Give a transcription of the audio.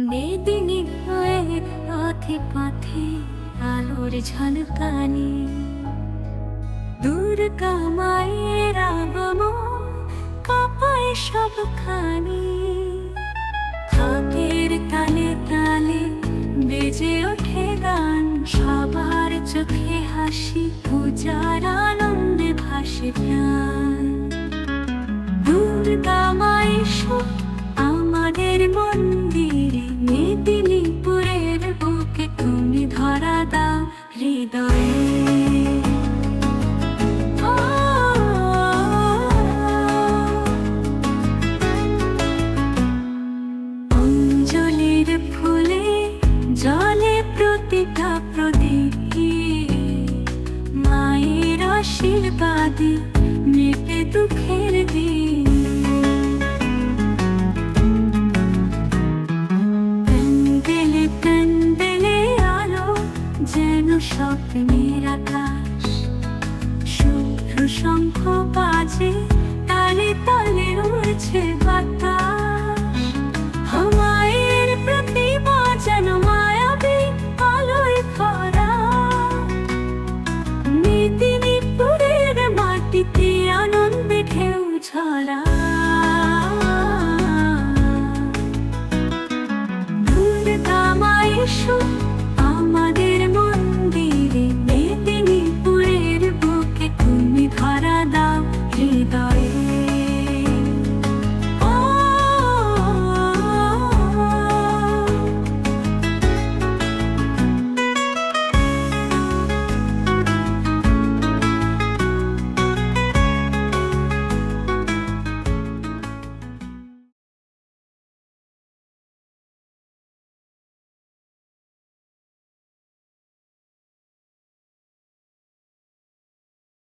মেদিনী হয়ে পথে পথে আলোর ঝলকানি, দুর্গা মায়ের আগমন কাঁপায় সবখানি। হাতের তালে তালে বেজে ওঠে গান, সবার চোখে হাসি, পূজার আনন্দে ভাসে প্রাণ। দুর্গা মায়ের আমাদের মন্দিরে, মেদিনীপুরের বুকে তুমি ধরা দাও হৃদয়ে। অঞ্জলির ফুলে জলে প্রতিটা প্রদীপ, মায়ের আশীর্বাদে মেটে দুঃখের দিন। প্যান্ডেলে প্যান্ডেলে আলো যেন স্বপ্নের আকাশ, শুভ্র শঙ্খ বাজে, তালে তালে উড়ছে বাতাস। মায়ের প্রতিমা যেন মায়াবী আলোয় ভরা, মেদিনীপুরের মাটিতে আনন্দে ঢেউ ঝরা। দুর্গা মায়ের